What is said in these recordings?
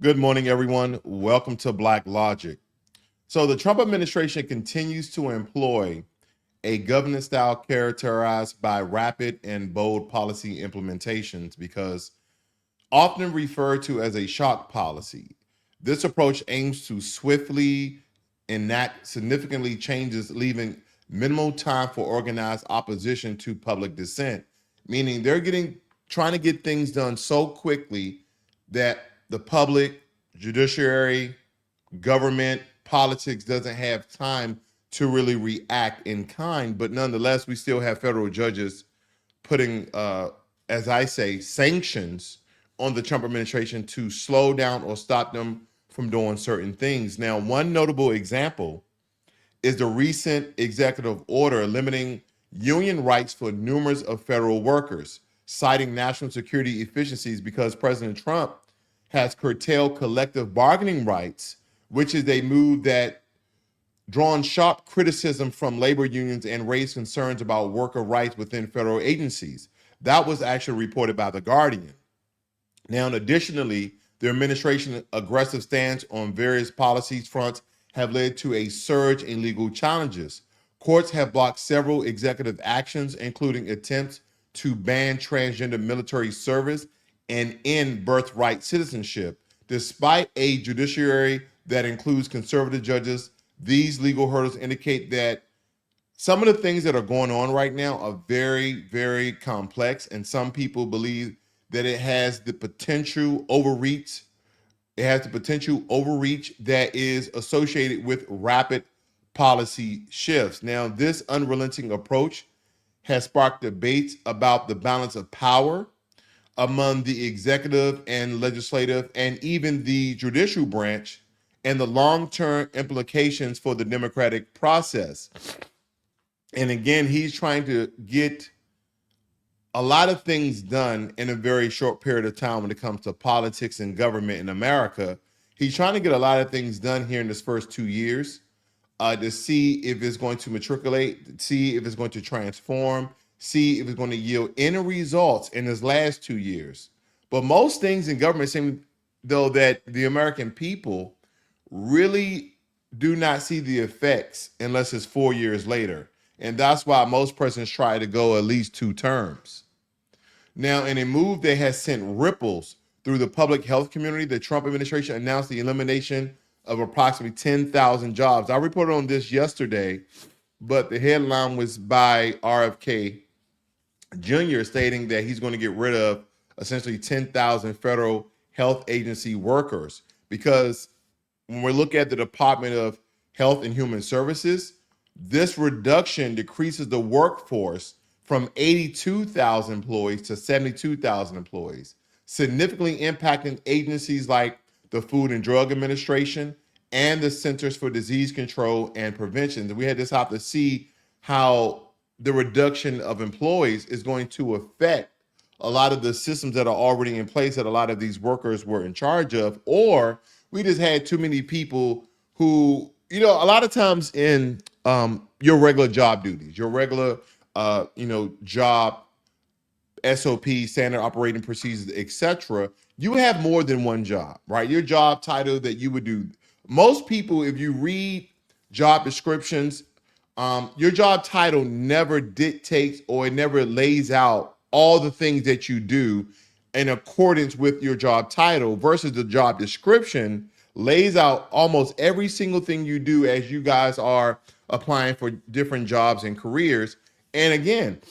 Good morning, everyone. Welcome to Blacklogic. So, the Trump administration continues to employ a governance style characterized by rapid and bold policy implementations because often referred to as a shock policy. This approach aims to swiftly enact significantly changes, leaving minimal time for organized opposition to public dissent, meaning they're trying to get things done so quickly that the public, judiciary, government, politics doesn't have time to really react in kind. But nonetheless, we still have federal judges putting, as I say, sanctions on the Trump administration to slow down or stop them from doing certain things. Now, one notable example is the recent executive order limiting union rights for numerous of federal workers, citing national security efficiencies because President Trump has curtailed collective bargaining rights, which is a move that drawn sharp criticism from labor unions and raised concerns about worker rights within federal agencies. That was actually reported by The Guardian. Now, additionally, the administration's aggressive stance on various policies fronts have led to a surge in legal challenges. Courts have blocked several executive actions, including attempts to ban transgender military service and end birthright citizenship. Despite a judiciary that includes conservative judges, these legal hurdles indicate that some of the things that are going on right now are very, very complex, and some people believe that it has the potential overreach. It has the potential overreach that is associated with rapid policy shifts. Now, this unrelenting approach has sparked debates about the balance of power among the executive and legislative and even the judicial branch and the long-term implications for the democratic process. And again, he's trying to get a lot of things done in a very short period of time when it comes to politics and government in America. He's trying to get a lot of things done here in this first 2 years to see if it's going to matriculate, see if it's going to transform, see if it's going to yield any results in his last 2 years. But most things in government seem, though, that the American people really do not see the effects unless it's 4 years later. And that's why most presidents try to go at least 2 terms. Now, in a move that has sent ripples through the public health community, the Trump administration announced the elimination of approximately 10,000 jobs. I reported on this yesterday, but the headline was by RFK Jr. stating that he's going to get rid of essentially 10,000 federal health agency workers. Because when we look at the Department of Health and Human Services, this reduction decreases the workforce from 82,000 employees to 72,000 employees, significantly impacting agencies like the Food and Drug Administration and the Centers for Disease Control and Prevention. We had this have to see how the reduction of employees is going to affect a lot of the systems that are already in place that a lot of these workers were in charge of, or we just had too many people who, a lot of times in your regular job duties, your regular, job SOP, standard operating procedures, etc., you have more than one job, right? Your job title that you would do. Most people, if you read job descriptions, your job title never dictates or it never lays out all the things that you do in accordance with your job title versus the job description lays out almost every single thing you do as you guys are applying for different jobs and careers. And again,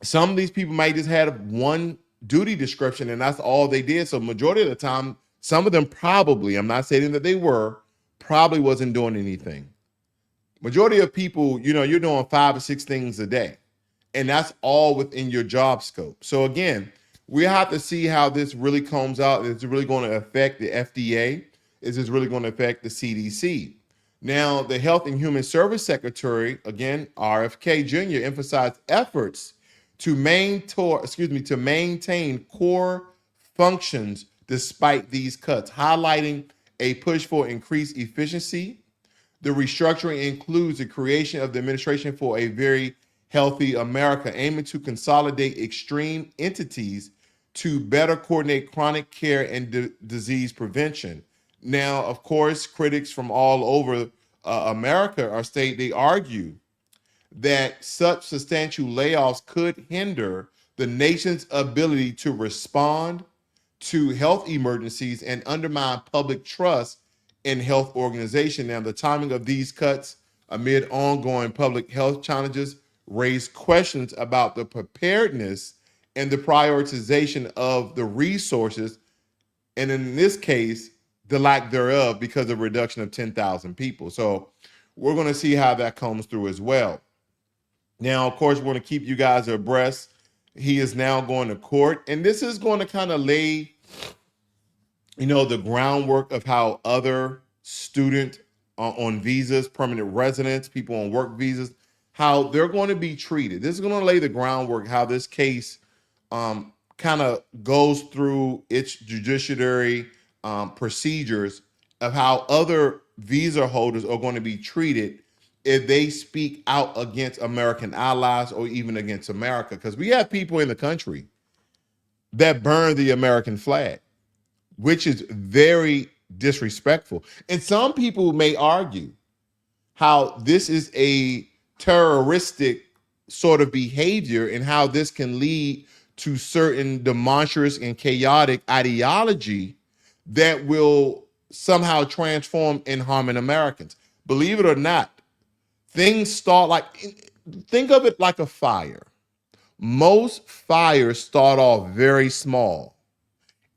some of these people might just have one duty description and that's all they did. So majority of the time, some of them probably, I'm not saying that they were, probably wasn't doing anything. Majority of people, you're doing 5 or 6 things a day, and that's all within your job scope. So again, we have to see how this really comes out. Is it really going to affect the FDA? Is this really going to affect the CDC? Now, the Health and Human Service Secretary, again, RFK Jr., emphasized efforts to maintain core functions despite these cuts, highlighting a push for increased efficiency. The restructuring includes the creation of the Administration for a Very Healthy America, aiming to consolidate extreme entities to better coordinate chronic care and disease prevention. Now, of course, critics from all over America they argue that such substantial layoffs could hinder the nation's ability to respond to health emergencies and undermine public trust in health organization. Now, the timing of these cuts amid ongoing public health challenges raise questions about the preparedness and the prioritization of the resources, and in this case, the lack thereof because of reduction of 10,000 people. So we're going to see how that comes through as well. Now, of course, we're going to keep you guys abreast. He is now going to court, and this is going to kind of lay, the groundwork of how other student on visas, permanent residents, people on work visas, how they're going to be treated. This is going to lay the groundwork how this case kind of goes through its judiciary procedures of how other visa holders are going to be treated if they speak out against American allies or even against America. Because we have people in the country that burn the American flag, which is very disrespectful. And some people may argue how this is a terroristic sort of behavior and how this can lead to certain demonstrous and chaotic ideology that will somehow transform and harm Americans. Believe it or not, things start think of it like a fire. Most fires start off very small,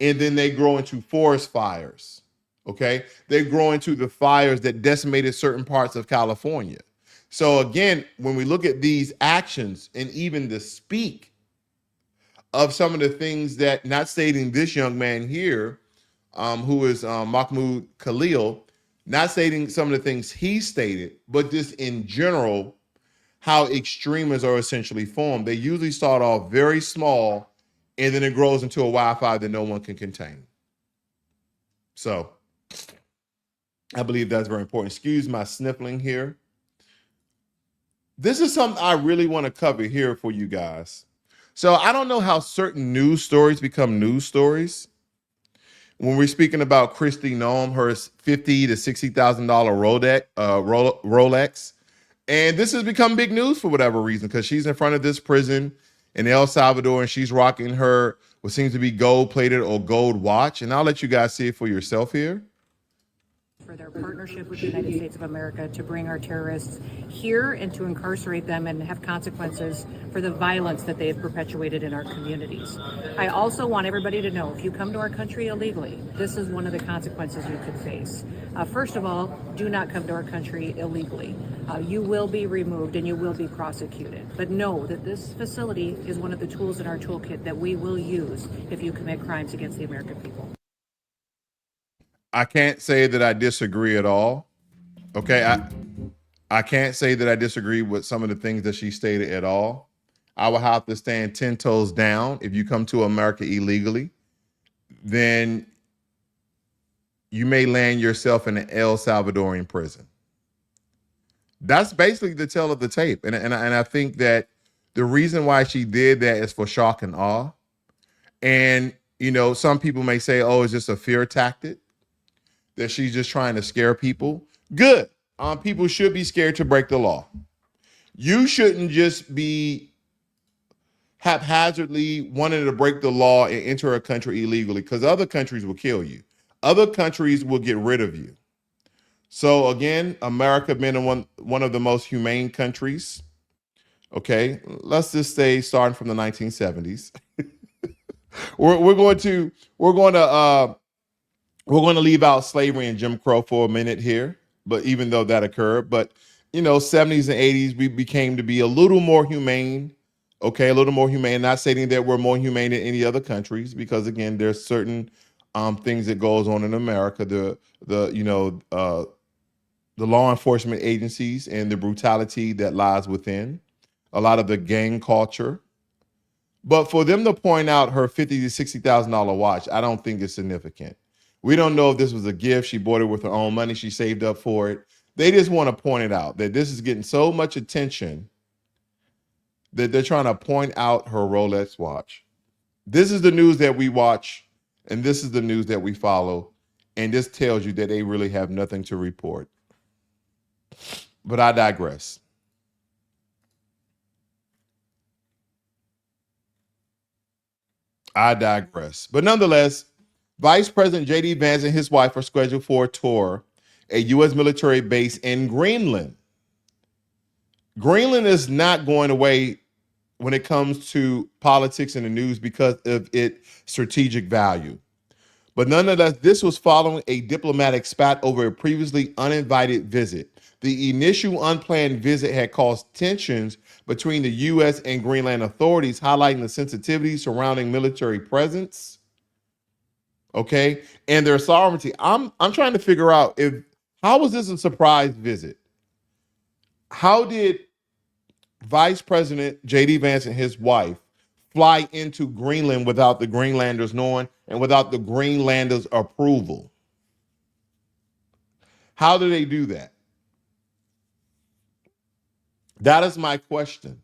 and then they grow into forest fires, okay? They grow into the fires that decimated certain parts of California. So again, when we look at these actions and even the speak of some of the things that, not stating this young man here, who is Mahmoud Khalil, not stating some of the things he stated, but just in general, how extremists are essentially formed. They usually start off very small, and then it grows into a Wi-Fi that no one can contain. So I believe that's very important. Excuse my sniffling here. This is something I really want to cover here for you guys. So I don't know how certain news stories become news stories. When we're speaking about Kristi Noem, her $50,000 to $60,000 Rolex, and this has become big news for whatever reason, because she's in front of this prison in El Salvador and she's rocking her what seems to be gold-plated or gold watch. And I'll let you guys see it for yourself here. For their partnership with the United States of America to bring our terrorists here and to incarcerate them and have consequences for the violence that they have perpetuated in our communities. I also want everybody to know, if you come to our country illegally, this is one of the consequences you could face. First of all, do not come to our country illegally. You will be removed and you will be prosecuted. But know that this facility is one of the tools in our toolkit that we will use if you commit crimes against the American people. I can't say that I disagree at all. Okay, I can't say that I disagree with some of the things that she stated at all. I will have to stand 10 toes down. If you come to America illegally, then you may land yourself in an El Salvadorian prison. That's basically the tale of the tape. And I think that the reason why she did that is for shock and awe. And, some people may say, oh, it's just a fear tactic, that she's just trying to scare people. Good. People should be scared to break the law. You shouldn't just be haphazardly wanting to break the law and enter a country illegally, because other countries will kill you. Other countries will get rid of you. So again, America being one of the most humane countries. Okay, let's just say starting from the 1970s. we're going to leave out slavery and Jim Crow for a minute here, but even though that occurred, but 70s and 80s, we became to be a little more humane. Okay, a little more humane. Not stating that we're more humane than any other countries, because again, there's certain things that goes on in America. The law enforcement agencies and the brutality that lies within, a lot of the gang culture. But for them to point out her $50,000 to $60,000 watch, I don't think it's significant. We don't know if this was a gift. She bought it with her own money. She saved up for it. They just want to point it out that this is getting so much attention that they're trying to point out her Rolex watch. This is the news that we watch, and this is the news that we follow, and this tells you that they really have nothing to report. But I digress. But nonetheless, Vice President J.D. Vance and his wife are scheduled for a tour, a U.S. military base in Greenland. Greenland is not going away when it comes to politics and the news because of its strategic value. But nonetheless, this was following a diplomatic spat over a previously uninvited visit. The initial unplanned visit had caused tensions between the U.S. and Greenland authorities, highlighting the sensitivities surrounding military presence, okay, and their sovereignty. I'm trying to figure out how was this a surprise visit? How did Vice President J.D. Vance and his wife fly into Greenland without the Greenlanders knowing and without the Greenlanders' approval? How do they do that? That is my question.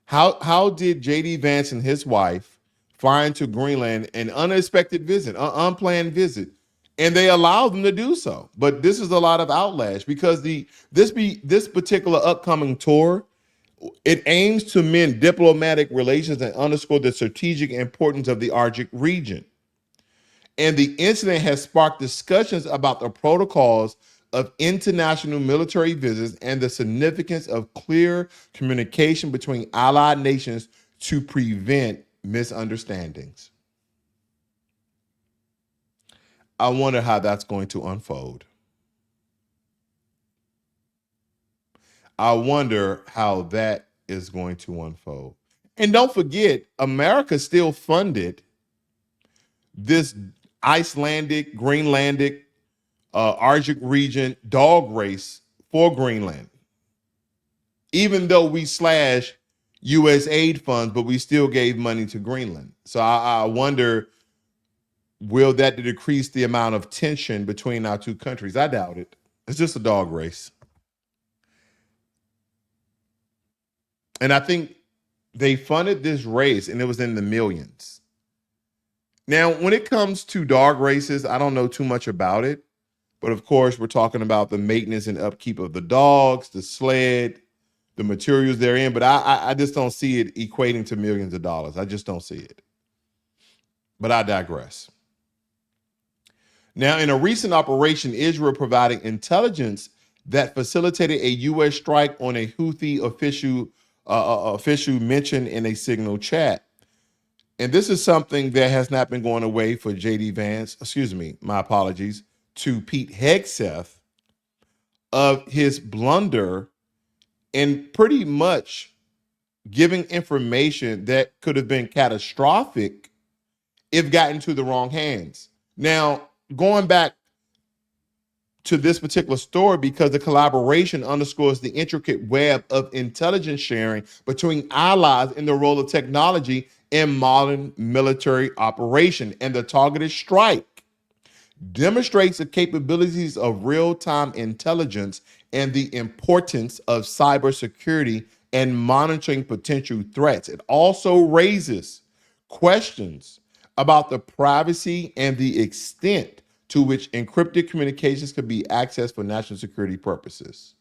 How did J.D. Vance and his wife fly into Greenland, an unexpected visit, an unplanned visit, and they allowed them to do so? But this is a lot of outlash because this particular upcoming tour, it aims to mend diplomatic relations and underscore the strategic importance of the Arctic region. And the incident has sparked discussions about the protocols of international military visits and the significance of clear communication between allied nations to prevent misunderstandings. I wonder how that's going to unfold. I wonder how that is going to unfold. And don't forget, America still funded this Icelandic, Greenlandic, Arctic region dog race for Greenland. Even though we slash U.S. aid funds, but we still gave money to Greenland. So I wonder, will that decrease the amount of tension between our two countries? I doubt it. It's just a dog race. And I think they funded this race and it was in the millions. Now, when it comes to dog races, I don't know too much about it. But of course, we're talking about the maintenance and upkeep of the dogs, the sled, the materials they're in. But I just don't see it equating to millions of dollars. I just don't see it. But I digress. Now, in a recent operation, Israel providing intelligence that facilitated a U.S. strike on a Houthi official mentioned in a Signal chat. And this is something that has not been going away for J.D. Vance, my apologies, to Pete Hegseth of his blunder in pretty much giving information that could have been catastrophic if gotten to the wrong hands. Now, going back to this particular story, because the collaboration underscores the intricate web of intelligence sharing between allies in the role of technology in modern military operation, and the targeted strike demonstrates the capabilities of real-time intelligence and the importance of cybersecurity and monitoring potential threats. It also raises questions about the privacy and the extent to which encrypted communications could be accessed for national security purposes.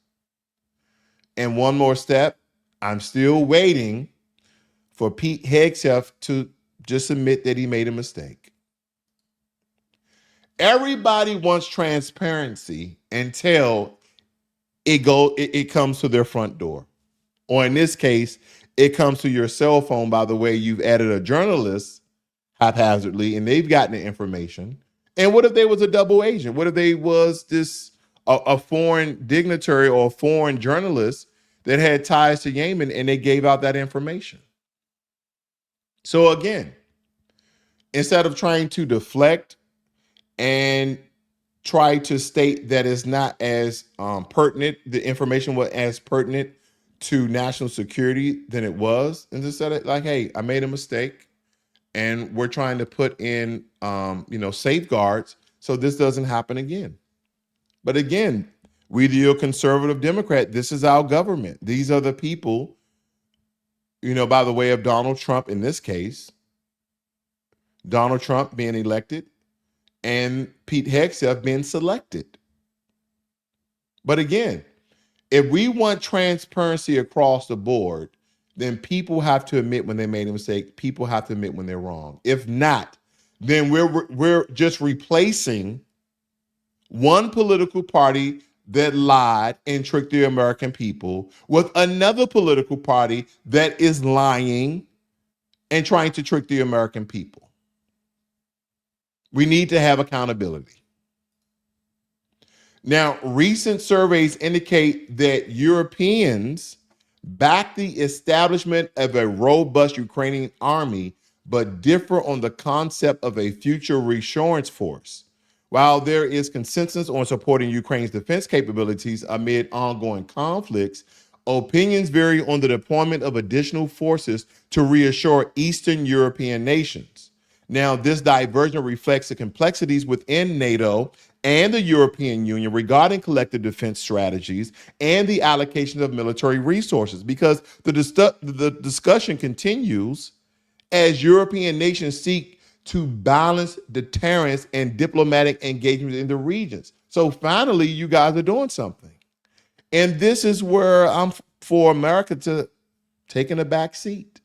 And one more step, I'm still waiting for Pete Hegseth to just admit that he made a mistake. Everybody wants transparency until it comes to their front door. Or in this case, it comes to your cell phone by the way you've added a journalist haphazardly and they've gotten the information. And what if they was a double agent? What if they was a foreign dignitary or a foreign journalist that had ties to Yemen and they gave out that information? So again, instead of trying to deflect and try to state that it's not as pertinent, the information was as pertinent to national security than it was, and just said it like, hey, I made a mistake and we're trying to put in safeguards so this doesn't happen again. But again, whether you're a conservative Democrat, this is our government. These are the people, by the way of Donald Trump in this case, Donald Trump being elected and Pete Hegseth being selected. But again, if we want transparency across the board, then people have to admit when they made a mistake. People have to admit when they're wrong. If not, then we're just replacing one political party that lied and tricked the American people with another political party that is lying and trying to trick the American people. We need to have accountability. Now, recent surveys indicate that Europeans back the establishment of a robust Ukrainian army, but differ on the concept of a future reassurance force. While there is consensus on supporting Ukraine's defense capabilities amid ongoing conflicts, opinions vary on the deployment of additional forces to reassure Eastern European nations. Now, this divergence reflects the complexities within NATO and the European Union regarding collective defense strategies and the allocation of military resources, because the discussion continues as European nations seek to balance deterrence and diplomatic engagement in the regions. So finally, you guys are doing something. And this is where I'm for America to take in a back seat.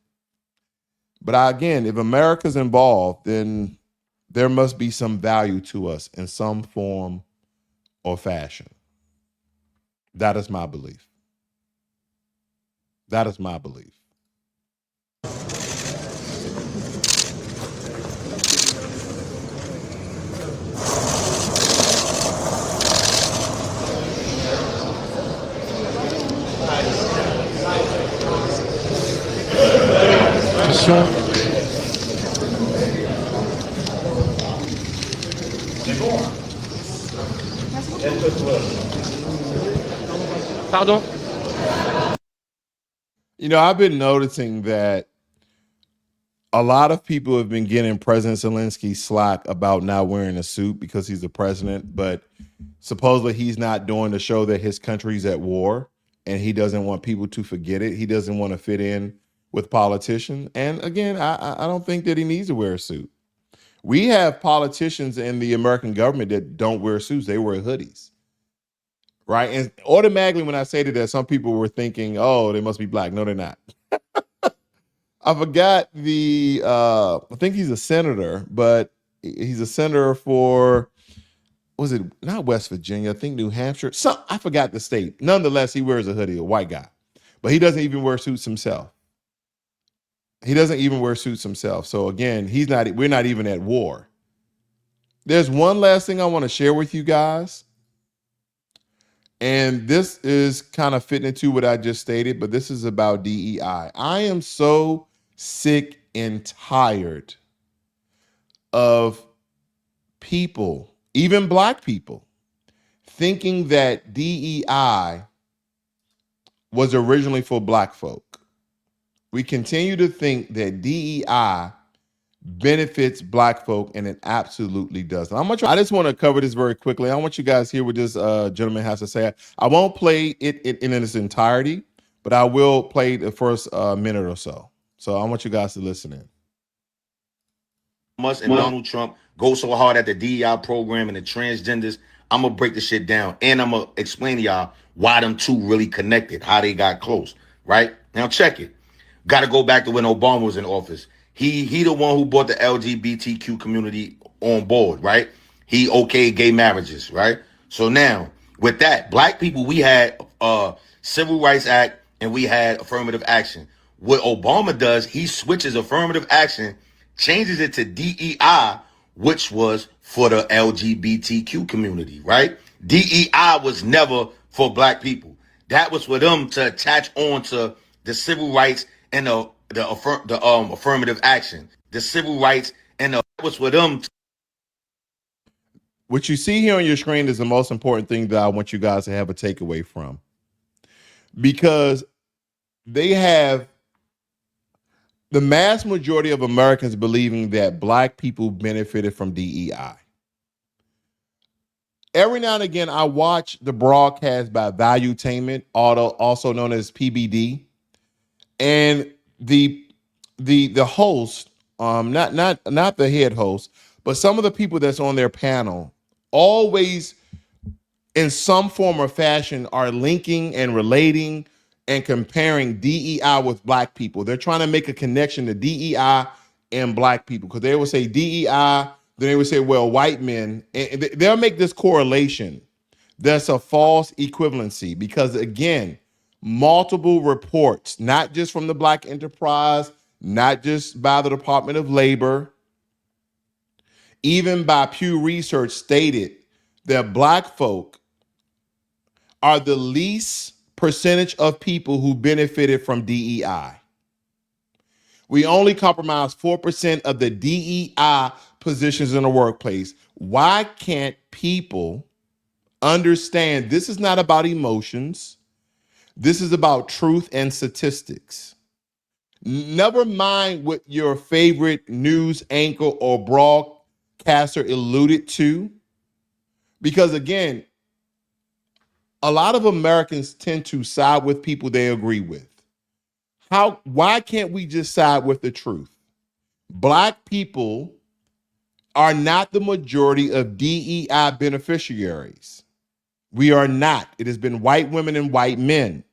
But again, if America's involved, then there must be some value to us in some form or fashion. That is my belief. That is my belief. Pardon? You know, I've been noticing that a lot of people have been getting President Zelensky slack about not wearing a suit because he's the president, but supposedly he's not doing to show that his country's at war and he doesn't want people to forget it. He doesn't want to fit in with politicians. And again, I don't think that he needs to wear a suit. We have politicians in the American government that don't wear suits. They wear hoodies. Right. And automatically when I say that, some people were thinking, oh, they must be black. No, they're not. I forgot I think he's a senator, but he's a senator for, was it not West Virginia? I think New Hampshire. I forgot the state. Nonetheless, he wears a hoodie, a white guy, but he doesn't even wear suits himself. He doesn't even wear suits himself. So again, we're not even at war. There's one last thing I want to share with you guys. And this is kind of fitting into what I just stated, but this is about DEI. I am so sick and tired of people, even black people, thinking that DEI was originally for black folk. We continue to think that DEI benefits black folk, and it absolutely doesn't. I just want to cover this very quickly. I want you guys to hear what this gentleman has to say. I won't play it in its entirety, but I will play the first minute or so. So I want you guys to listen in. Musk and Donald Trump go so hard at the DEI program and the transgenders. I'm gonna break the shit down, and I'm gonna explain to y'all why them two really connected, how they got close. Right now, check it. Got to go back to when Obama was in office. He the one who brought the LGBTQ community on board, right? He okayed gay marriages, right? So now with that, black people, we had Civil Rights Act and we had affirmative action. What Obama does, he switches affirmative action, changes it to DEI, which was for the LGBTQ community, right? DEI was never for black people. That was for them to attach on to the civil rights and the affirmative action. The civil rights and that was for them. What you see here on your screen is the most important thing that I want you guys to have a takeaway from, because they have the mass majority of Americans believing that black people benefited from DEI. Every now and again, I watch the broadcast by Valuetainment, also known as PBD, and the host not the head host, but some of the people that's on their panel always in some form or fashion are linking and relating and comparing DEI with black people. They're trying to make a connection to DEI and black people because they will say DEI, then they would say, well, white men, and they'll make this correlation. That's a false equivalency because, again, multiple reports, not just from the Black Enterprise, not just by the Department of Labor, even by Pew Research, stated that black folk are the least percentage of people who benefited from DEI. We only compromise 4% of the DEI positions in the workplace. Why can't people understand this is not about emotions? This is about truth and statistics. Never mind what your favorite news anchor or broadcaster alluded to, because again, a lot of Americans tend to side with people they agree with. Why can't we just side with the truth? Black people are not the majority of DEI beneficiaries. We are not. It has been white women and white men,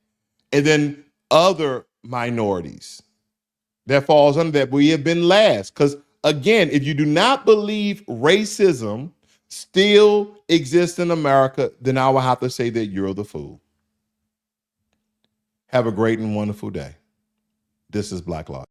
and then other minorities that falls under that. We have been last because, again, if you do not believe racism still exists in America, then I will have to say that you're the fool. Have a great and wonderful day. This is Blacklogic.